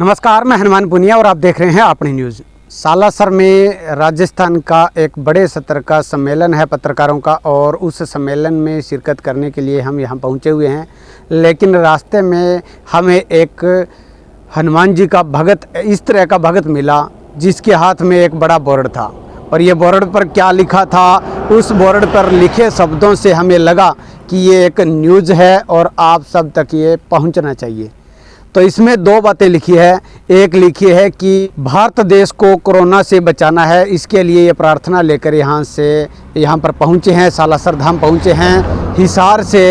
नमस्कार, मैं हनुमान पुनिया और आप देख रहे हैं अपनी न्यूज़। सालासर में राजस्थान का एक बड़े स्तर का सम्मेलन है पत्रकारों का, और उस सम्मेलन में शिरकत करने के लिए हम यहाँ पहुँचे हुए हैं। लेकिन रास्ते में हमें एक हनुमान जी का भगत, इस तरह का भगत मिला जिसके हाथ में एक बड़ा बोर्ड था, और ये बोर्ड पर क्या लिखा था, उस बोर्ड पर लिखे शब्दों से हमें लगा कि ये एक न्यूज़ है और आप सब तक ये पहुँचना चाहिए। तो इसमें दो बातें लिखी है। एक लिखी है कि भारत देश को कोरोना से बचाना है, इसके लिए ये प्रार्थना लेकर यहाँ पर पहुँचे हैं, सालासर धाम पहुँचे हैं। हिसार से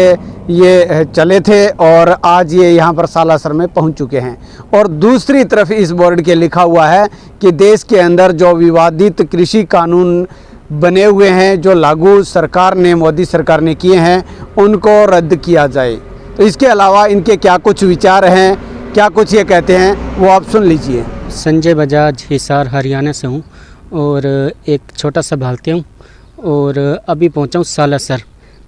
ये चले थे और आज ये यहाँ पर सालासर में पहुँच चुके हैं। और दूसरी तरफ इस बोर्ड के लिखा हुआ है कि देश के अंदर जो विवादित कृषि कानून बने हुए हैं, जो लागू सरकार ने, मोदी सरकार ने किए हैं, उनको रद्द किया जाए। तो इसके अलावा इनके क्या कुछ विचार हैं, क्या कुछ ये कहते हैं, वो आप सुन लीजिए। संजय बजाज, हिसार हरियाणा से हूँ और एक छोटा सा भारतीय हूँ, और अभी पहुँचा हूँ सालासर।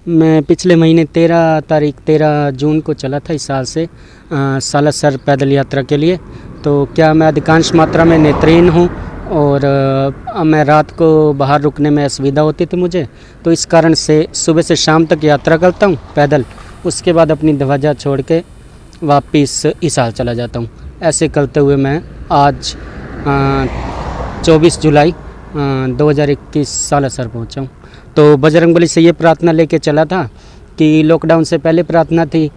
मैं पिछले महीने 13 जून को चला था इस साल से सालासर पैदल यात्रा के लिए। तो क्या मैं अधिकांश मात्रा में नेत्रहीन हूँ और मैं रात को बाहर रुकने में असुविधा होती थी मुझे, तो इस कारण से सुबह से शाम तक यात्रा करता हूँ पैदल। उसके बाद अपनी ध्वजा छोड़ के वापस हिसार चला जाता हूँ। ऐसे करते हुए मैं आज 24 जुलाई 2021 सालासर पहुँचा हूँ। तो बजरंगबली से ये प्रार्थना लेके चला था कि लॉकडाउन से पहले प्रार्थना थी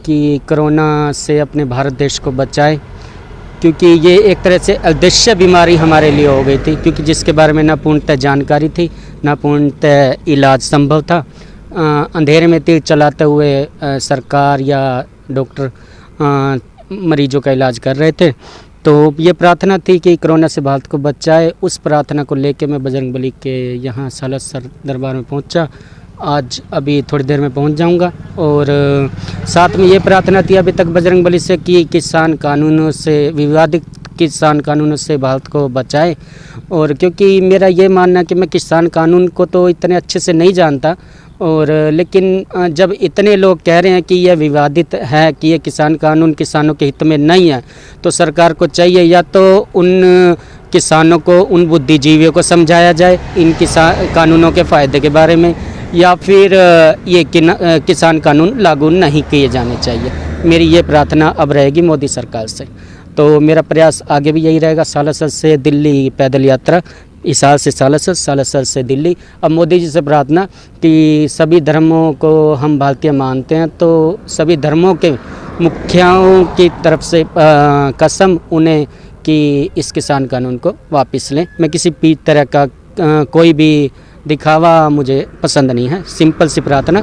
कि कोरोना से अपने भारत देश को बचाए, क्योंकि ये एक तरह से अदृश्य बीमारी हमारे लिए हो गई थी, क्योंकि जिसके बारे में ना पूर्णतः जानकारी थी, ना पूर्णतः इलाज संभव था। अंधेरे में तीर चलाते हुए सरकार या डॉक्टर मरीजों का इलाज कर रहे थे। तो ये प्रार्थना थी कि कोरोना से भारत को बचाए। उस प्रार्थना को लेके मैं बजरंगबली के यहाँ सालासर दरबार में पहुँचा। आज अभी थोड़ी देर में पहुँच जाऊँगा। और साथ में ये प्रार्थना थी अभी तक बजरंगबली से कि किसान कानूनों से, विवादित किसान कानूनों से भारत को बचाए। और क्योंकि मेरा ये मानना है कि मैं किसान कानून को तो इतने अच्छे से नहीं जानता, और लेकिन जब इतने लोग कह रहे हैं कि यह विवादित है, कि ये किसान कानून किसानों के हित में नहीं है, तो सरकार को चाहिए या तो उन किसानों को, उन बुद्धिजीवियों को समझाया जाए इन किसान कानूनों के फ़ायदे के बारे में, या फिर ये किसान कानून लागू नहीं किए जाने चाहिए। मेरी ये प्रार्थना अब रहेगी मोदी सरकार से। तो मेरा प्रयास आगे भी यही रहेगा, सालासर से दिल्ली पैदल यात्रा, हिसार से सालासर, सालासर से दिल्ली। अब मोदी जी से प्रार्थना कि सभी धर्मों को हम भारतीय मानते हैं, तो सभी धर्मों के मुखियाओं की तरफ से कसम उन्हें कि इस किसान कानून को वापस लें। मैं किसी भी तरह का कोई भी दिखावा मुझे पसंद नहीं है। सिंपल सी प्रार्थना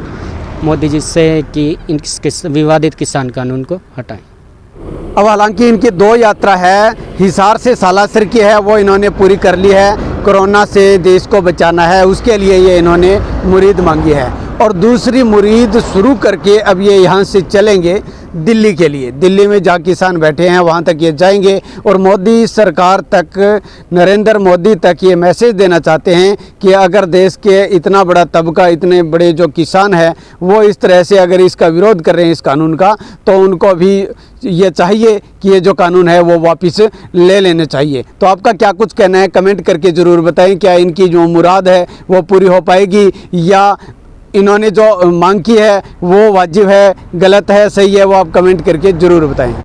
मोदी जी से कि इन विवादित किसान कानून को हटाएं। अब हालांकि इनकी दो यात्रा है, हिसार से सालासर की है, वो इन्होंने पूरी कर ली है। कोरोना से देश को बचाना है, उसके लिए ये इन्होंने मुरीद मांगी है, और दूसरी मुरीद शुरू करके अब ये यहाँ से चलेंगे दिल्ली के लिए। दिल्ली में जहाँ किसान बैठे हैं वहाँ तक ये जाएंगे, और मोदी सरकार तक, नरेंद्र मोदी तक ये मैसेज देना चाहते हैं कि अगर देश के इतना बड़ा तबका, इतने बड़े जो किसान हैं, वो इस तरह से अगर इसका विरोध कर रहे हैं इस कानून का, तो उनको भी ये चाहिए कि ये जो कानून है वो वापस ले लेने चाहिए। तो आपका क्या कुछ कहना है, कमेंट करके ज़रूर बताएं। क्या इनकी जो मुराद है वो पूरी हो पाएगी, या इन्होंने जो मांग की है वो वाजिब है, गलत है, सही है, वो आप कमेंट करके ज़रूर बताएं।